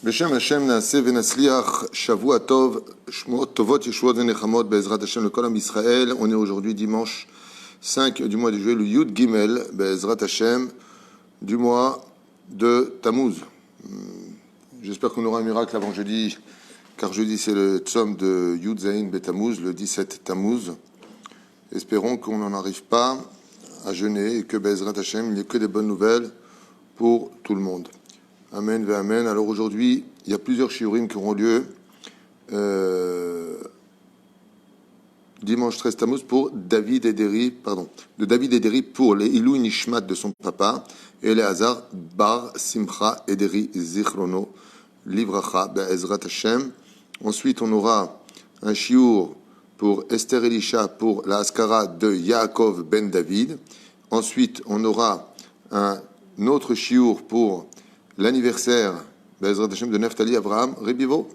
Beshem Hashem Naaseh Venasliach Shavua Tov Shmot Tovot Yeshuot Venechamot Be'ezrat Hashem le Kol Am Israël. On est aujourd'hui dimanche 5 du mois de juillet, le Yud Gimel Be'ezrat Hashem du mois de Tammuz. J'espère qu'on aura un miracle avant jeudi, car jeudi c'est le Tzom de Yud Zayin Be'Tammuz, le 17 Tammuz. Espérons qu'on n'en arrive pas à jeûner et que Be'ezrat Hashem, il n'y ait que des bonnes nouvelles pour tout le monde. Amen, amen. Alors aujourd'hui, il y a plusieurs shiurim qui auront lieu dimanche 13 Tammuz pour David Ederi, pour les Ilou Nishmat de son papa, et les Hazar Bar Simcha Ederi Zichrono Livracha Be'ezrat Hashem. Ensuite, on aura un shiur pour Esther Elisha pour la Askara de Yaakov ben David. Ensuite, on aura un autre shiur pour l'anniversaire Be'ezrat Hashem de Neftali Avraham Rebivo.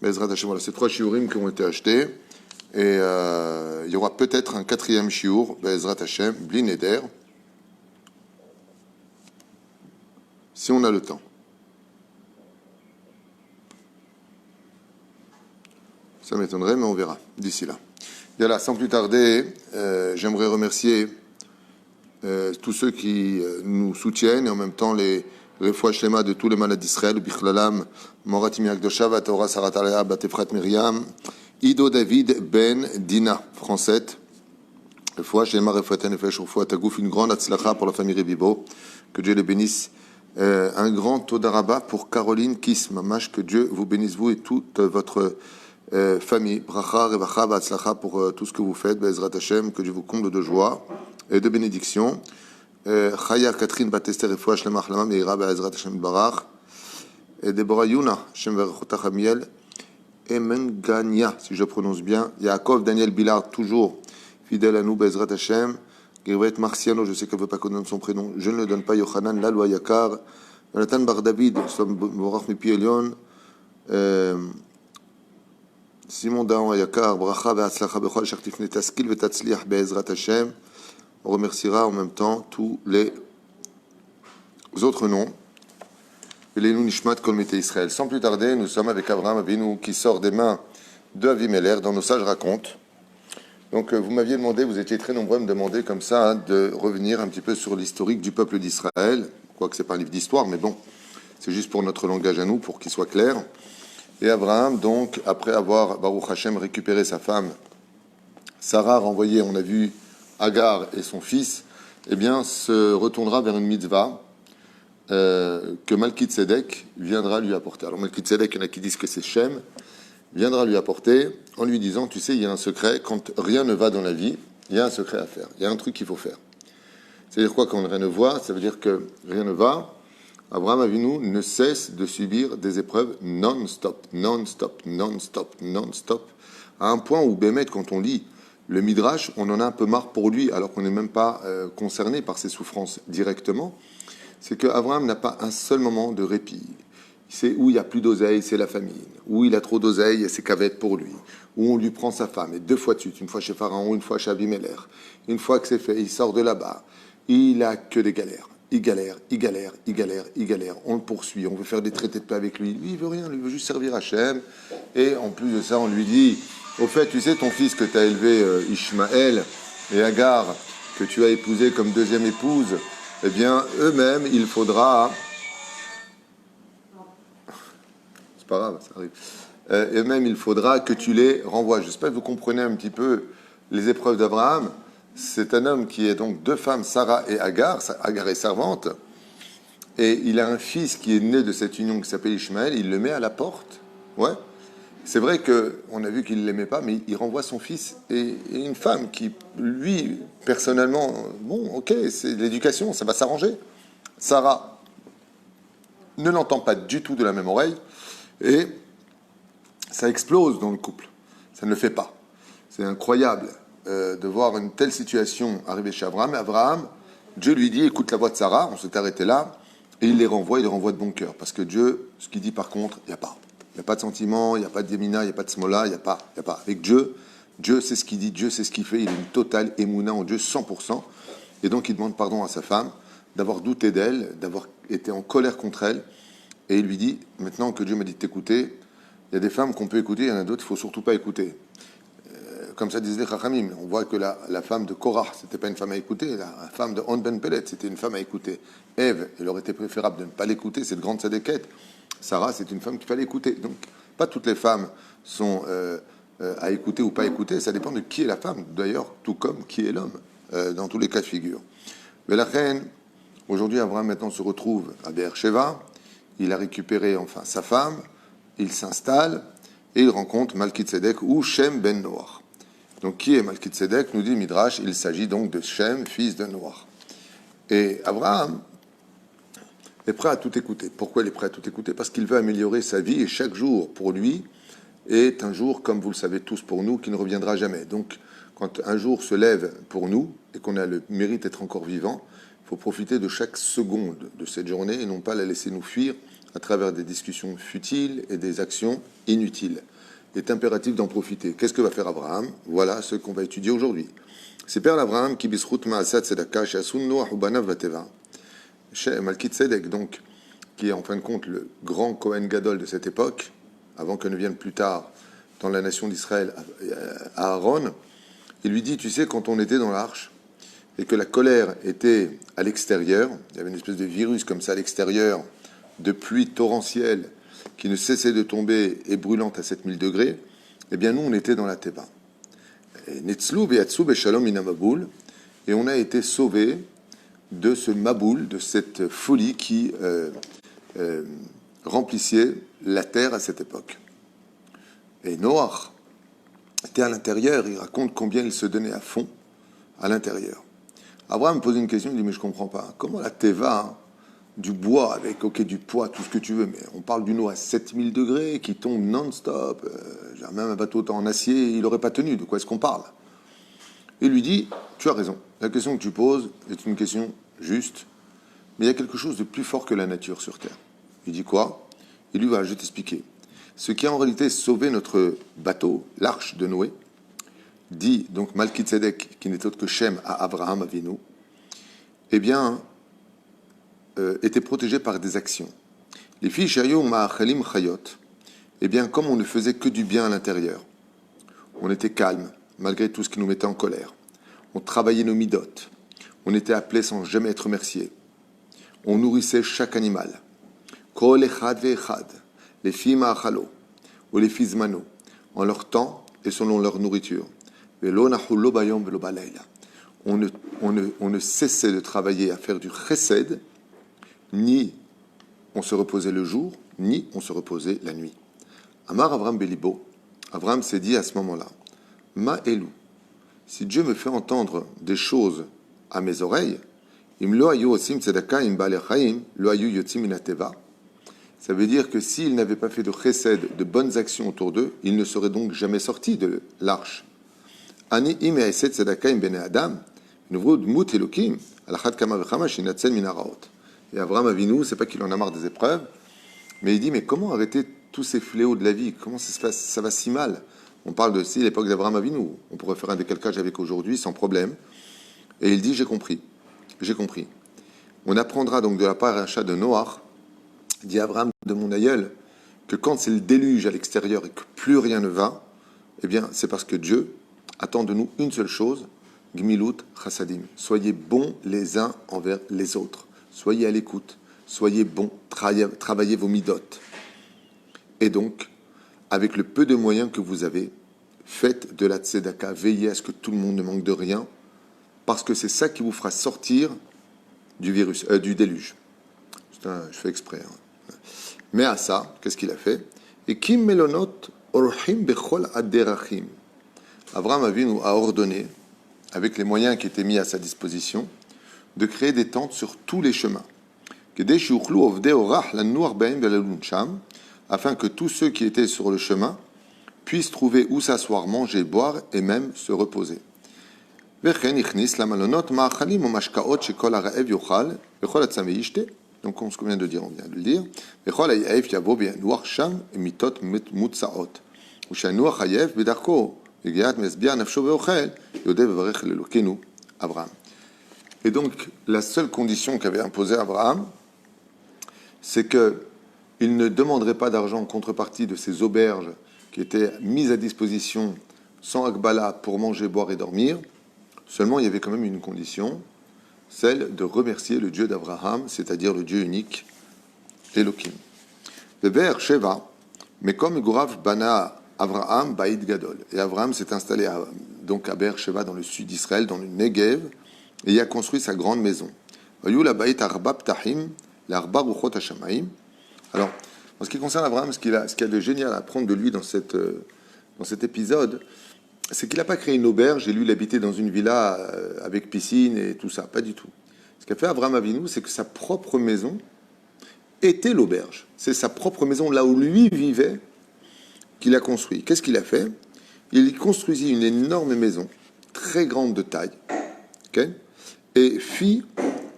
Be'ezrat Hashem, voilà, ces trois shiurim qui ont été achetés. Et il y aura peut-être un quatrième shiur, Be'ezrat Hashem, Bli Neder, si on a le temps. Ça m'étonnerait, mais on verra d'ici là. Et là, sans plus tarder, j'aimerais remercier tous ceux qui nous soutiennent et en même temps les Refoua Shlema de tous les malades d'Israël, Bichlalam, Moratim Yakdosha, Vatora Saratalea, Batefrat Miriam, Ido David Ben Dina, Francette, Refoua Shlema, Refoua Tenefesh, Refoua Tagouf, une grande Atzlacha pour la famille Rebibo, que Dieu les bénisse. Un grand Todaraba pour Caroline Kiss, Mamash, que Dieu vous bénisse, vous et toute votre famille. Bracha, Revacha, Vatzlacha pour tout ce que vous faites, Be'ezrat Hashem, que Dieu vous comble de joie et de bénédiction. Chaya Catherine Batester et Foua Shlema Achlama Meira Be'ezrat Hashem Barach et Deborah Yuna Shem Verchotach Amiel Emengania, si je prononce bien. Yaakov Daniel Billard, toujours fidèle à nous, Be'ezrat Hashem. Gervet Marciano, je sais qu'elle ne veut pas qu'on donne son prénom, je ne le donne pas. Yochanan Laloua Yakar, Jonathan Bar David, Morach Mipi Elion, Simon Daon Yakar, Bracha Ve'atzlacha Bechol Shachtifne Taskil Ve'tatzliach Be'ezrat Hashem. On remerciera en même temps tous les autres noms. Les Nishmat Kol Mete Israël. Sans plus tarder, nous sommes avec Abraham Avinu qui sort des mains de Avimelech dans nos sages racontes. Donc vous m'aviez demandé, vous étiez très nombreux à me demander comme ça de revenir un petit peu sur l'historique du peuple d'Israël. Quoique c'est pas un livre d'histoire, mais bon, c'est juste pour notre langage à nous, pour qu'il soit clair. Et Abraham, donc, après avoir, Baruch Hashem, récupéré sa femme, Sarah renvoyée, on a vu Agar et son fils, eh bien, se retournera vers une mitzvah que Malkitsédek viendra lui apporter. Alors Malkitsédek, il y en a qui disent que c'est Shem, viendra lui apporter en lui disant, tu sais, il y a un secret, quand rien ne va dans la vie, il y a un secret à faire, il y a un truc qu'il faut faire. C'est-à-dire quoi, quand rien ne va, ça veut dire que rien ne va. Abraham Avinu ne cesse de subir des épreuves non-stop, non-stop, non-stop, non-stop, à un point où, Bémet, quand on lit le Midrash, on en a un peu marre pour lui, alors qu'on n'est même pas concerné par ses souffrances directement. C'est qu'Abraham n'a pas un seul moment de répit. C'est où il n'y a plus d'oseille, c'est la famine. Où il a trop d'oseille, c'est cavette pour lui. Où on lui prend sa femme, et deux fois de suite, une fois chez Pharaon, une fois chez Abimelech. Une fois que c'est fait, il sort de là-bas. Il a que des galères. Il galère, il galère, il galère, il galère. On le poursuit, on veut faire des traités de paix avec lui. Lui, il veut rien, lui, il veut juste servir Hachem. Et en plus de ça, on lui dit, au fait, tu sais, ton fils que tu as élevé, Ishmaël, et Agar, que tu as épousé comme deuxième épouse, eh bien, eux-mêmes, il faudra... C'est pas grave, ça arrive. Eux-mêmes, il faudra que tu les renvoies. J'espère que vous comprenez un petit peu les épreuves d'Abraham. C'est un homme qui est donc deux femmes, Sarah et Agar. Agar est servante. Et il a un fils qui est né de cette union qui s'appelle Ishmaël. Il le met à la porte. Ouais. C'est vrai qu'on a vu qu'il ne l'aimait pas, mais il renvoie son fils et une femme qui, lui, personnellement, bon, ok, c'est l'éducation, ça va s'arranger. Sarah ne l'entend pas du tout de la même oreille et ça explose dans le couple. Ça ne le fait pas. C'est incroyable de voir une telle situation arriver chez Abraham. Abraham, Dieu lui dit, écoute la voix de Sarah, on s'est arrêté là, et il les renvoie de bon cœur. Parce que Dieu, ce qu'il dit par contre, il n'y a pas. Il n'y a pas de sentiment, il n'y a pas de Yemina, il n'y a pas de Smola, il n'y a pas. Avec Dieu, Dieu sait ce qu'il dit, Dieu sait ce qu'il fait, il a une totale émouna en Dieu, 100%. Et donc il demande pardon à sa femme d'avoir douté d'elle, d'avoir été en colère contre elle, Et il lui dit, maintenant que Dieu m'a dit de t'écouter, il y a des femmes qu'on peut écouter, il y en a d'autres qu'il ne faut surtout pas écouter. Comme ça disait les Chachamim, on voit que la femme de Korah, c'était pas une femme à écouter, la femme de On Ben Pelet, c'était une femme à écouter. Ève, il aurait été préférable de ne pas l'écouter, cette grande sadéquette. Sarah, c'est une femme qu'il fallait écouter. Donc, pas toutes les femmes sont à écouter ou pas écouter, ça dépend de qui est la femme, d'ailleurs, tout comme qui est l'homme, dans tous les cas de figure. Mais la reine, aujourd'hui, Abraham maintenant se retrouve à Beersheba, il a récupéré enfin sa femme, il s'installe et il rencontre Malki-Tzedek ou Shem ben Noach. Donc, qui est Malki-Tzedek? Nous dit Midrash, il s'agit donc de Shem, fils de Noach. Et Abraham est prêt à tout écouter. Pourquoi il est prêt à tout écouter? Parce qu'il veut améliorer sa vie et chaque jour, pour lui, est un jour, comme vous le savez tous pour nous, qui ne reviendra jamais. Donc, quand un jour se lève pour nous et qu'on a le mérite d'être encore vivant, il faut profiter de chaque seconde de cette journée et non pas la laisser nous fuir à travers des discussions futiles et des actions inutiles. Il est impératif d'en profiter. Qu'est-ce que va faire Abraham? Voilà ce qu'on va étudier aujourd'hui. C'est Père Abraham qui bisrout ma'asat tzedaka she'asun Noach ubanav vateva. Malki-Tzedek, donc, qui est en fin de compte le grand Kohen Gadol de cette époque, avant que ne vienne plus tard dans la nation d'Israël Aaron, il lui dit, tu sais, quand on était dans l'arche et que la colère était à l'extérieur, il y avait une espèce de virus comme ça à l'extérieur, de pluie torrentielle qui ne cessait de tomber et brûlante à 7000 degrés, eh bien nous on était dans la Teva. Netzlou be'yatzou be'shalom min ha'maboul, et on a été sauvés de ce maboul, de cette folie qui remplissait la terre à cette époque. Et Noach était à l'intérieur, il raconte combien il se donnait à fond à l'intérieur. Abraham me pose une question, il dit, mais je ne comprends pas, comment la Teva, du bois avec du poids, tout ce que tu veux, mais on parle d'une eau à 7000 degrés qui tombe non-stop, même un bateau en acier, il n'aurait pas tenu, de quoi est-ce qu'on parle? Il lui dit, tu as raison, la question que tu poses est une question juste, mais il y a quelque chose de plus fort que la nature sur Terre. Il dit quoi? Il lui va, je vais t'expliquer. Ce qui a en réalité sauvé notre bateau, l'arche de Noé, dit donc Malki-Tzedek, qui n'est autre que Shem à Abraham Avinu, eh bien, était protégé par des actions. Les filles Shayou Ma'achalim Chayot, eh bien, comme on ne faisait que du bien à l'intérieur, on était calme, malgré tout ce qui nous mettait en colère. On travaillait nos midotes. On était appelés sans jamais être remerciés. On nourrissait chaque animal. Kol echad ve'echad, les filles ma'achalo, ou les filles zmano, en leur temps et selon leur nourriture. Ve'lo nachul lo bayom ve'lo balayla. On ne cessait de travailler à faire du chesed, ni on se reposait le jour, ni on se reposait la nuit. Amar Avram Belibo, Avram s'est dit à ce moment-là, Ma Elou, si Dieu me fait entendre des choses à mes oreilles, ça veut dire que s'il n'avait pas fait de chesed, de bonnes actions autour d'eux, ils ne seraient donc jamais sortis de l'arche. Et Abraham Avinu, c'est pas qu'il en a marre des épreuves, mais il dit, mais comment arrêter tous ces fléaux de la vie? Comment ça se passe? Ça va si mal. On parle de l'époque d'Abraham Avinu. On pourrait faire un décalcage avec aujourd'hui sans problème. Et il dit, j'ai compris. J'ai compris. On apprendra donc de la paracha de Noach, dit Abraham de mon aïeul, que quand c'est le déluge à l'extérieur et que plus rien ne va, eh bien, c'est parce que Dieu attend de nous une seule chose, Gmilut Chassadim. Soyez bons les uns envers les autres. Soyez à l'écoute. Soyez bons. Travaillez vos midotes. Et donc, avec le peu de moyens que vous avez, faites de la tzedaka. Veillez à ce que tout le monde ne manque de rien, parce que c'est ça qui vous fera sortir du déluge. Je fais exprès. Hein. Mais à ça, qu'est-ce qu'il a fait? Et Kim Melonot Orhim Bechol Aderachim. Abraham Avinu a ordonné, avec les moyens qui étaient mis à sa disposition, de créer des tentes sur tous les chemins. Afin que tous ceux qui étaient sur le chemin puissent trouver où s'asseoir, manger, boire et même se reposer. Donc, on se vient de dire, on vient de le dire. Et donc, la seule condition qu'avait imposée Abraham, c'est que il ne demanderait pas d'argent en contrepartie de ces auberges qui étaient mises à disposition sans Akbala pour manger, boire et dormir. Seulement, il y avait quand même une condition, celle de remercier le Dieu d'Abraham, c'est-à-dire le Dieu unique, Elohim. Le Ber Sheva, mais comme Gourav Bana Abraham Baïd Gadol. Et Abraham s'est installé donc à Ber Sheva dans le sud d'Israël, dans le Negev, et y a construit sa grande maison. Alors, en ce qui concerne Abraham, ce qu'il y a de génial à apprendre de lui dans cet épisode, c'est qu'il n'a pas créé une auberge et lui, il habitait dans une villa avec piscine et tout ça. Pas du tout. Ce qu'a fait Abraham Avinu, c'est que sa propre maison était l'auberge. C'est sa propre maison, là où lui vivait, qu'il a construit. Qu'est-ce qu'il a fait? Il construisit une énorme maison, très grande de taille, okay, et fit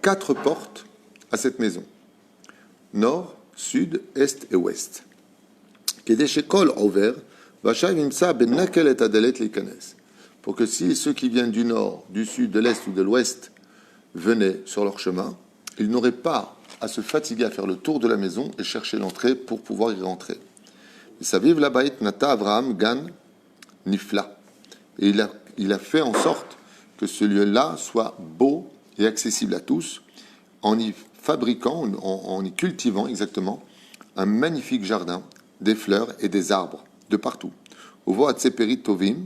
4 portes à cette maison. Nord, sud, est et ouest. Pour que si ceux qui viennent du nord, du sud, de l'est ou de l'ouest venaient sur leur chemin, ils n'auraient pas à se fatiguer à faire le tour de la maison et chercher l'entrée pour pouvoir y rentrer. Saviv Labaït Nata Avraham Gan Nifla. Et il a fait en sorte que ce lieu-là soit beau et accessible à tous en y fabriquant, en y cultivant exactement un magnifique jardin, des fleurs et des arbres de partout. Ovo Atseperi Tovim,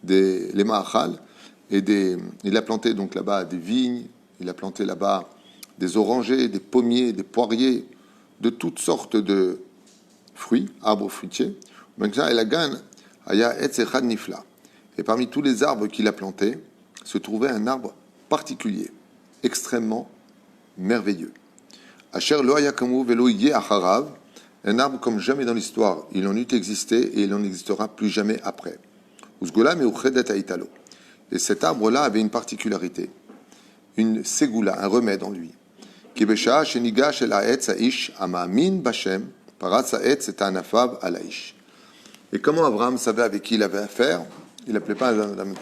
les Ma'achal, il a planté donc là-bas des vignes, il a planté là-bas des orangers, des pommiers, des poiriers, de toutes sortes de fruits, arbres fruitiers. Et parmi tous les arbres qu'il a plantés, se trouvait un arbre particulier, extrêmement merveilleux. Un arbre comme jamais dans l'histoire, il en eût existé et il n'en existera plus jamais après. Et cet arbre-là avait une particularité, une ségoula, un remède en lui. Et comment Abraham savait avec qui il avait affaire? Il n'appelait pas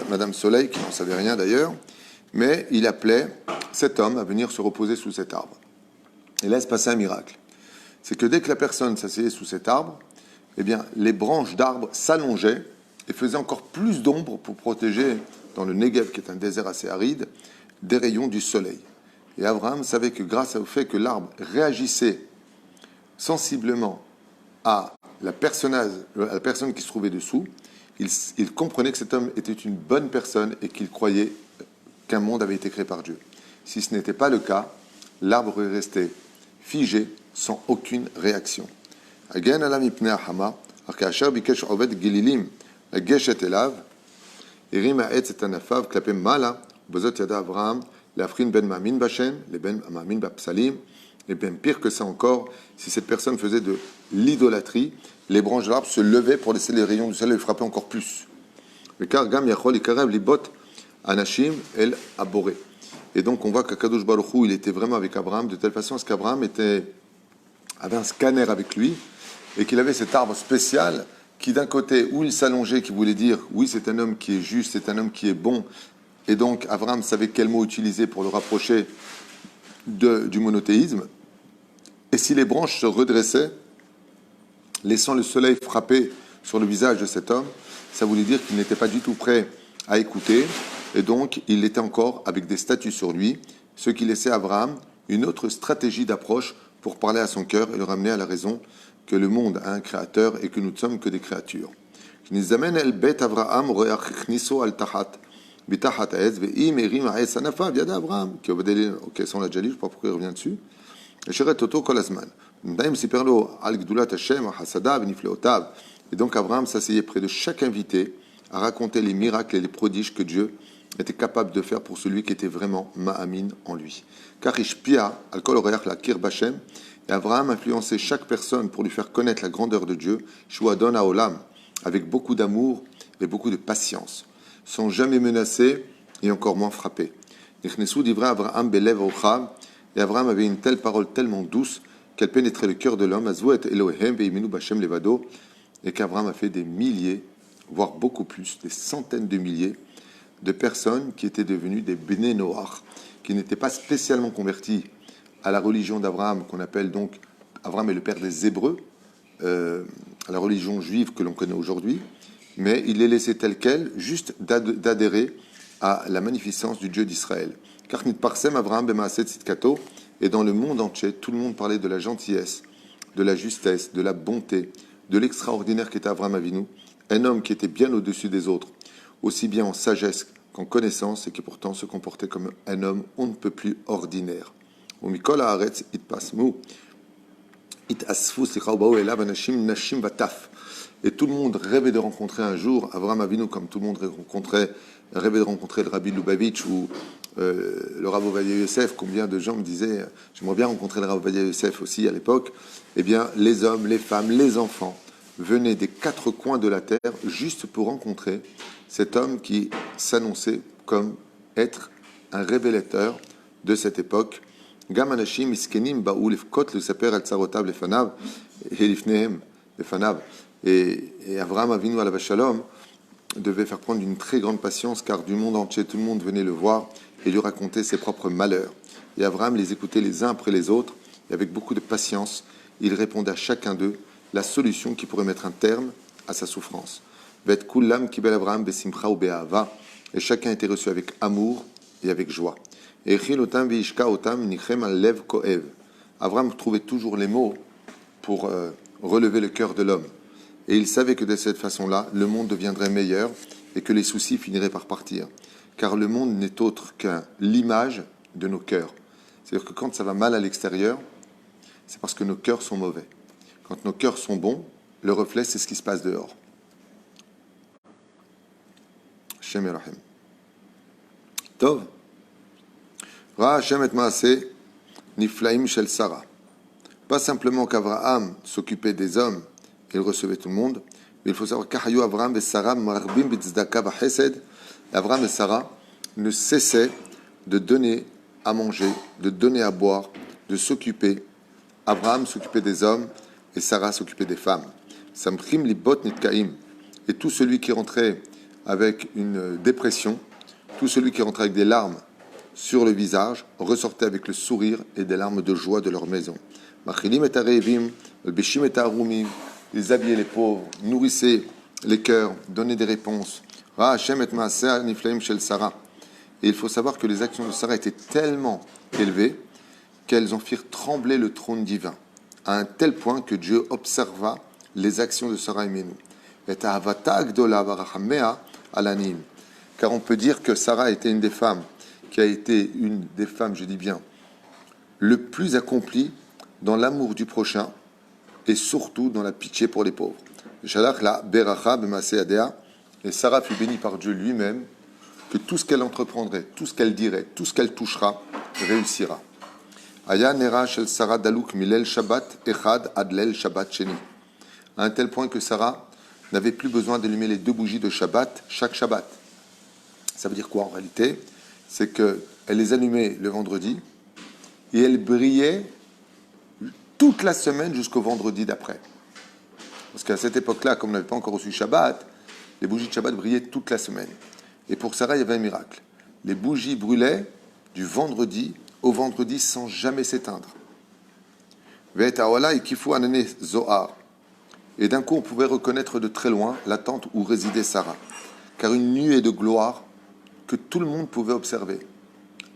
Madame Soleil, qui n'en savait rien d'ailleurs, mais il appelait cet homme à venir se reposer sous cet arbre. Et là, il se passait un miracle. C'est que dès que la personne s'asseyait sous cet arbre, eh bien, les branches d'arbres s'allongeaient et faisaient encore plus d'ombre pour protéger, dans le Negev, qui est un désert assez aride, des rayons du soleil. Et Abraham savait que grâce au fait que l'arbre réagissait sensiblement à la personne qui se trouvait dessous, il comprenait que cet homme était une bonne personne et qu'il croyait qu'un monde avait été créé par Dieu. Si ce n'était pas le cas, l'arbre restait figé sans aucune réaction. Et bien pire que ça encore, si cette personne faisait de l'idolâtrie, les branches de l'arbre se levaient pour laisser les rayons du soleil frapper encore plus. Et donc on voit qu'Akadosh Baruch Hu, il était vraiment avec Abraham de telle façon à ce qu'Abraham avait un scanner avec lui et qu'il avait cet arbre spécial qui d'un côté où il s'allongeait, qui voulait dire oui c'est un homme qui est juste, c'est un homme qui est bon, et donc Abraham savait quel mot utiliser pour le rapprocher du monothéisme. Et si les branches se redressaient, laissant le soleil frapper sur le visage de cet homme, ça voulait dire qu'il n'était pas du tout prêt à écouter, et donc il était encore avec des statues sur lui, ce qui laissait à Abraham une autre stratégie d'approche pour parler à son cœur et le ramener à la raison que le monde a un créateur et que nous ne sommes que des créatures. Ok, son l'a déjà lu, je ne sais pas pourquoi il revient dessus. Et donc Abraham s'asseyait près de chaque invité à raconter les miracles et les prodiges que Dieu était capable de faire pour celui qui était vraiment Ma'amin en lui. Car Ishpia, al-Kol Oreach la Kir Bashem, et Abraham influençait chaque personne pour lui faire connaître la grandeur de Dieu, Shuadon Haolam, avec beaucoup d'amour et beaucoup de patience, sans jamais menacer et encore moins frapper. Nichnesu d'Ivra Abraham Belev Ocham, et Abraham avait une telle parole tellement douce qu'elle pénétrait le cœur de l'homme, Azouet Elohem Veiminu Bashem Levado, et qu'Abraham a fait des milliers, voire beaucoup plus, des centaines de milliers de personnes qui étaient devenues des Bnei Noach, qui n'étaient pas spécialement convertis à la religion d'Abraham, qu'on appelle donc Abraham est le père des Hébreux, la religion juive que l'on connaît aujourd'hui, mais il est laissé tel quel, juste d'adhérer à la magnificence du Dieu d'Israël. Car nit parsem Abraham b'maaset tzidkato, et dans le monde entier, tout le monde parlait de la gentillesse, de la justesse, de la bonté, de l'extraordinaire qu'était Abraham Avinu, un homme qui était bien au-dessus des autres, aussi bien en sagesse qu'en connaissance, et qui pourtant se comportait comme un homme on ne peut plus ordinaire. Umikol haaretz itpasmu, itasfu slicha ubaou elav anashim nashim vataf. Et tout le monde rêvait de rencontrer un jour Avraham Avinu, comme tout le monde rêvait de rencontrer le Rabbi Lubavitch ou le Rav Ovadia Yosef. Combien de gens me disaient j'aimerais bien rencontrer le Rav Ovadia Yosef aussi à l'époque. Eh bien, les hommes, les femmes, les enfants venaient des quatre coins de la terre juste pour rencontrer cet homme qui s'annonçait comme être un révélateur de cette époque. Gam anashim miskenim ba'u lefkot lesaper al tsarotav lefanav et lifnehem lefanav. Et Avraham Avinu alav shalom devait faire prendre une très grande patience, car du monde entier, tout le monde venait le voir et lui raconter ses propres malheurs. Et Avraham les écoutait les uns après les autres, et avec beaucoup de patience, il répondait à chacun d'eux la solution qui pourrait mettre un terme à sa souffrance. Vet kullam kibel Avraham besimcha ou be'ahava, et chacun était reçu avec amour et avec joie. Et echil otam veishka otam nichem al lev koev. Avraham trouvait toujours les mots pour relever le cœur de l'homme. Et il savait que de cette façon-là, le monde deviendrait meilleur et que les soucis finiraient par partir. Car le monde n'est autre qu'un l'image de nos cœurs. C'est-à-dire que quand ça va mal à l'extérieur, c'est parce que nos cœurs sont mauvais. Quand nos cœurs sont bons, le reflet, c'est ce qui se passe dehors. Shem Elohim. Tov. Ra Hashem et Maaseh Niflaim Shel Sarah. Pas simplement qu'Abraham s'occupait des hommes, il recevait tout le monde, mais il faut savoir qu'Ahayu Avraham et Sarah marbim b'tzdaka v'chesed. Avraham et Sarah ne cessaient de donner à manger, de donner à boire, de s'occuper. Abraham s'occupait des hommes et Sarah s'occupait des femmes. Samchim libot nitkaim. Et tout celui qui rentrait avec une dépression, tout celui qui rentrait avec des larmes sur le visage, ressortait avec le sourire et des larmes de joie de leur maison. Machilim et arevim, beshim et arumim. Ils habillaient les pauvres, nourrissaient les cœurs, donnaient des réponses. Ra Hashem et Maaseh Niflaim Shel Sarah. Et il faut savoir que les actions de Sarah étaient tellement élevées qu'elles en firent trembler le trône divin, à un tel point que Dieu observa les actions de Sarah et Menou. Et Ahavata Gdola Varachamea Alanim. Car on peut dire que Sarah était une des femmes, qui a été une des femmes, je dis bien, le plus accomplie dans l'amour du prochain, et surtout dans la pitié pour les pauvres. Et Sarah fut bénie par Dieu lui-même, que tout ce qu'elle entreprendrait, tout ce qu'elle dirait, tout ce qu'elle touchera, réussira. Aya nera shel Sarah daluk milel Shabbat echad adlel Shabbat sheni. À un tel point que Sarah n'avait plus besoin d'allumer les 2 bougies de Shabbat chaque Shabbat. Ça veut dire quoi en réalité? C'est qu'elle les allumait le vendredi et elle brillait toute la semaine jusqu'au vendredi d'après. Parce qu'à cette époque-là, comme on n'avait pas encore reçu Shabbat, les bougies de Shabbat brillaient toute la semaine. Et pour Sarah, il y avait un miracle. Les bougies brûlaient du vendredi au vendredi sans jamais s'éteindre. Et d'un coup, on pouvait reconnaître de très loin la tente où résidait Sarah. Car une nuée de gloire que tout le monde pouvait observer.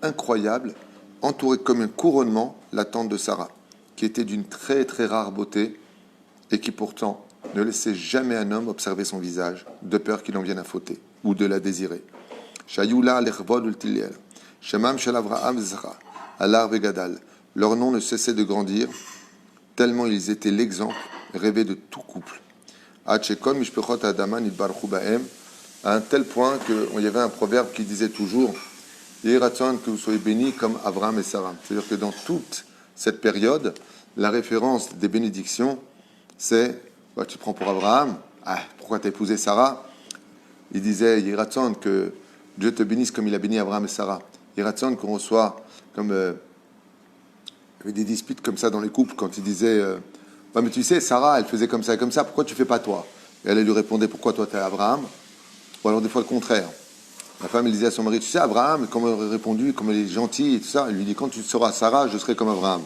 Incroyable, entourée comme un couronnement, la tente de Sarah, qui était d'une très très rare beauté et qui pourtant ne laissait jamais un homme observer son visage, de peur qu'il en vienne à fauter ou de la désirer. Shayula l'echvod ultiliel, Shemam shel Avraham zera, Alar vegadal. Leur nom ne cessait de grandir, tellement ils étaient l'exemple rêvé de tout couple. Hachekol mishpechot adama nitbarchu bahem, à un tel point qu'il y avait un proverbe qui disait toujours Yehiratson, que vous soyez bénis comme Abraham et Sarah. C'est-à-dire que dans toute cette période, la référence des bénédictions, c'est tu te prends pour Abraham, pourquoi t'as épousé Sarah? Il disait Yehiratson, que Dieu te bénisse comme il a béni Abraham et Sarah. Yehiratson, qu'on reçoit comme. Il y avait des disputes comme ça dans les couples quand il disait mais tu sais, Sarah, elle faisait comme ça et comme ça, pourquoi tu fais pas toi? Et elle lui répondait pourquoi toi t'es Abraham? Ou alors des fois le contraire. La femme, elle disait à son mari, tu sais, Abraham, comme il aurait répondu, comme il est gentil et tout ça, il lui dit, quand tu seras Sarah, je serai comme Abraham.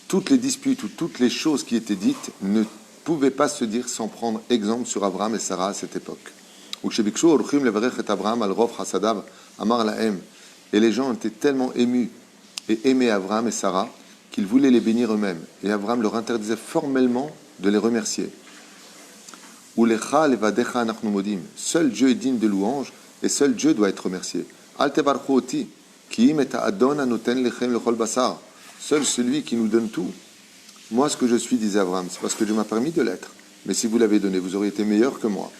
toutes les disputes ou toutes les choses qui étaient dites ne pouvaient pas se dire sans prendre exemple sur Abraham et Sarah à cette époque. Et les gens étaient tellement émus et aimaient Abraham et Sarah qu'ils voulaient les bénir eux-mêmes. Et Abraham leur interdisait formellement de les remercier. Seul Dieu est digne de louange et seul Dieu doit être remercié. Seul celui qui nous donne tout. Moi, ce que je suis, disait Abraham, c'est parce que Dieu m'a permis de l'être. Mais si vous l'avez donné, vous auriez été meilleur que moi.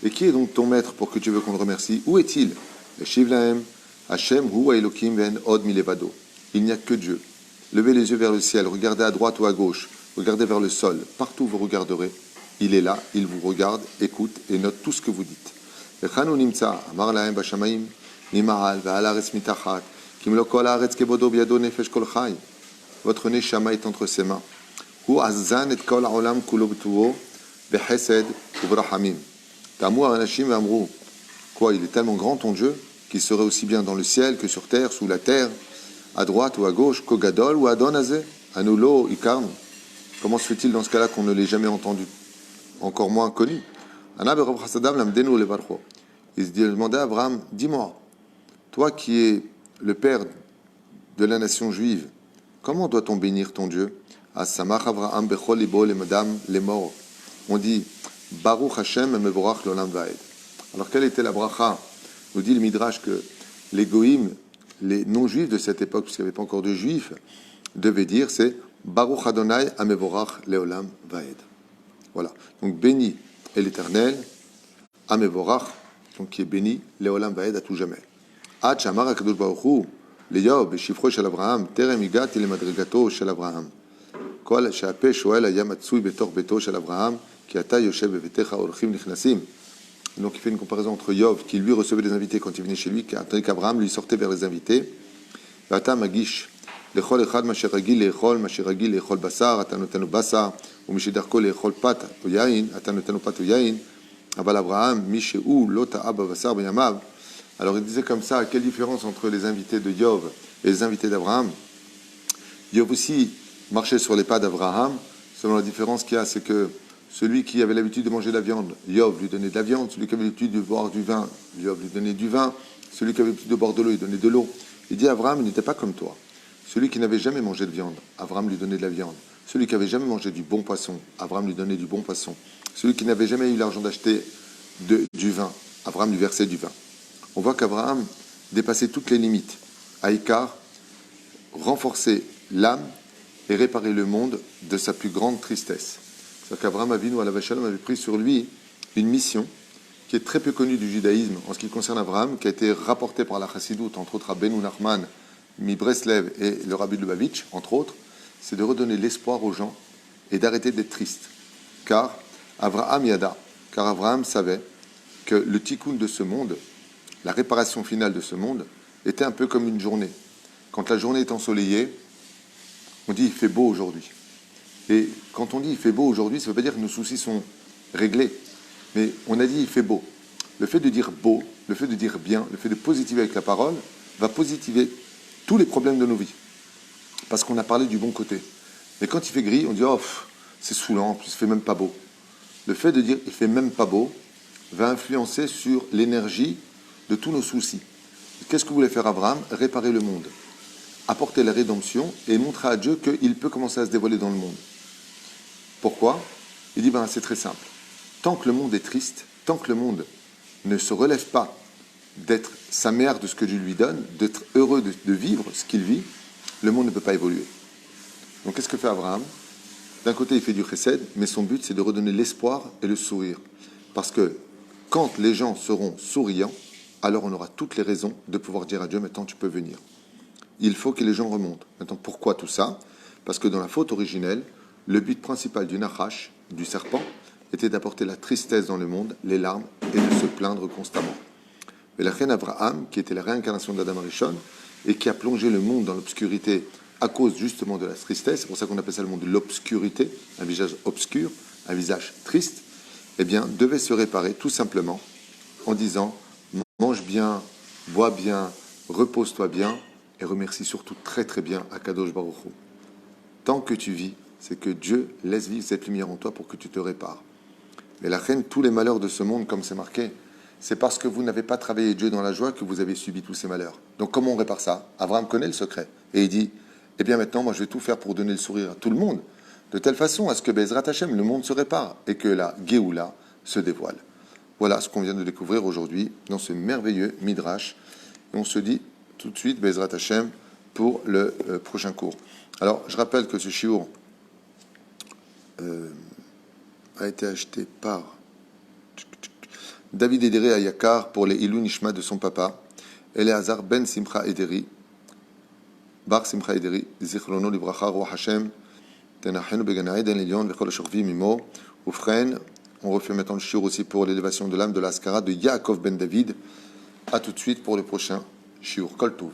Et qui est donc ton maître pour que tu veux qu'on le remercie? Où est-il? Il n'y a que Dieu. Levez les yeux vers le ciel, regardez à droite ou à gauche, regardez vers le sol. Partout où vous regarderez, il est là, il vous regarde, écoute et note tout ce que vous dites. Votre neshama est entre ses mains. Quoi, il est tellement grand ton Dieu qu'il serait aussi bien dans le ciel que sur terre, sous la terre, à droite ou à gauche, Kogadol ou Adonazé, Anulo, Ikarn. Comment se fait-il dans ce cas-là qu'on ne l'ait jamais entendu, encore moins connu? Il se demandait à Abraham, dis-moi, toi qui es le père de la nation juive, comment doit-on bénir ton Dieu? On dit Baruch Hashem mevorach l'olam vaed. Alors quelle était la bracha? Nous dit le Midrash que les goïms, les non-juifs de cette époque, puisqu'il n'y avait pas encore de juifs, devaient dire c'est Baruch Adonai amevorach leolam vaed. Voilà. Donc béni est l'Éternel, amevorach, donc qui est béni leolam vaed à tout jamais. Ad shamar hakadosh baruch hu ליוב, בשבחו של אברהם, טרם הגעתי למדרגתו של אברהם. כל שהפה שואל היה מצוי בתוך ביתו של אברהם, כי אתה יושב בביתך אורחים נכנסים. Donc il fait une comparaison entre Yov, qui lui recevait des invités quand il venait chez lui, tandis qu'Abraham lui sortait vers les invités. ואתה מגיש לכל אחד מה שרגיל לאכול, מה שרגיל לאכול בשר, אתה נותן לו בשר, ומי שדרכו לאכול פת או יין, אתה נותן לו פת או יין. אבל אברהם, מי שהוא לא טעה בבשר בימיו, alors il disait comme ça, quelle différence entre les invités de Yov et les invités d'Abraham? Yov aussi marchait sur les pas d'Abraham, selon la différence qu'il y a, c'est que celui qui avait l'habitude de manger de la viande, Yov lui donnait de la viande, celui qui avait l'habitude de boire du vin, Yov lui donnait du vin, celui qui avait l'habitude de boire de l'eau, il donnait de l'eau. Il dit Abraham, il n'était pas comme toi. Celui qui n'avait jamais mangé de viande, Abraham lui donnait de la viande. Celui qui n'avait jamais mangé du bon poisson, Abraham lui donnait du bon poisson. Celui qui n'avait jamais eu l'argent d'acheter du vin, Abraham lui versait du vin. On voit qu'Abraham dépassait toutes les limites. Aïkar, renforcer l'âme et réparer le monde de sa plus grande tristesse. C'est-à-dire qu'Abraham Avinu alav shalom avait pris sur lui une mission qui est très peu connue du judaïsme en ce qui concerne Abraham, qui a été rapportée par la Chassidoute, entre autres Rabbeinu Nachman, Mi Breslev et le Rabbi de Lubavitch, entre autres, c'est de redonner l'espoir aux gens et d'arrêter d'être triste. Car Abraham savait que le tikkun de ce monde, la réparation finale de ce monde, était un peu comme une journée. Quand la journée est ensoleillée, on dit il fait beau aujourd'hui. Et quand on dit il fait beau aujourd'hui, ça ne veut pas dire que nos soucis sont réglés. Mais on a dit il fait beau. Le fait de dire beau, le fait de dire bien, le fait de positiver avec la parole, va positiver tous les problèmes de nos vies. Parce qu'on a parlé du bon côté. Mais quand il fait gris, on dit oh, c'est saoulant, il ne fait même pas beau. Le fait de dire il ne fait même pas beau va influencer sur l'énergie de tous nos soucis. Qu'est-ce que voulait faire Abraham? Réparer le monde, apporter la rédemption et montrer à Dieu qu'il peut commencer à se dévoiler dans le monde. Pourquoi? Il dit, c'est très simple. Tant que le monde est triste, tant que le monde ne se relève pas d'être sa mère de ce que Dieu lui donne, d'être heureux de vivre ce qu'il vit, le monde ne peut pas évoluer. Donc qu'est-ce que fait Abraham? D'un côté, il fait du chesed, mais son but, c'est de redonner l'espoir et le sourire. Parce que quand les gens seront souriants, alors on aura toutes les raisons de pouvoir dire à Dieu, maintenant tu peux venir. Il faut que les gens remontent. Maintenant, pourquoi tout ça? Parce que dans la faute originelle, le but principal du Nachash, du serpent, était d'apporter la tristesse dans le monde, les larmes, et de se plaindre constamment. Mais la reine Abraham, qui était la réincarnation d'Adam Arishon, et qui a plongé le monde dans l'obscurité à cause justement de la tristesse, c'est pour ça qu'on appelle ça le monde de l'obscurité, un visage obscur, un visage triste, eh bien, devait se réparer tout simplement en disant mange bien, bois bien, repose-toi bien, et remercie surtout très très bien Akadosh Baruch Hu. Tant que tu vis, c'est que Dieu laisse vivre cette lumière en toi pour que tu te répares. Mais la reine, tous les malheurs de ce monde, comme c'est marqué, c'est parce que vous n'avez pas travaillé Dieu dans la joie que vous avez subi tous ces malheurs. Donc comment on répare ça? Abraham connaît le secret. Et il dit, eh bien maintenant, moi je vais tout faire pour donner le sourire à tout le monde, de telle façon à ce que Bezrat Hashem, le monde se répare et que la Géoula se dévoile. Voilà ce qu'on vient de découvrir aujourd'hui dans ce merveilleux Midrash. Et on se dit tout de suite Bezrat Hashem pour le prochain cours. Alors, je rappelle que ce shiur a été acheté par David Ederi Ayakar pour les Ilou Nishma de son papa, Eleazar Ben Simcha Ederi, Bar Simcha Ederi, Zichrono Libracha, Roi Hashem, Tenachenu Began Eden Elion, Vechol Shorvi Mimo, Oufren. On refait maintenant le shiur aussi pour l'élévation de l'âme de l'Askara de Yaakov Ben David. A tout de suite pour le prochain shiur. Kol Tov.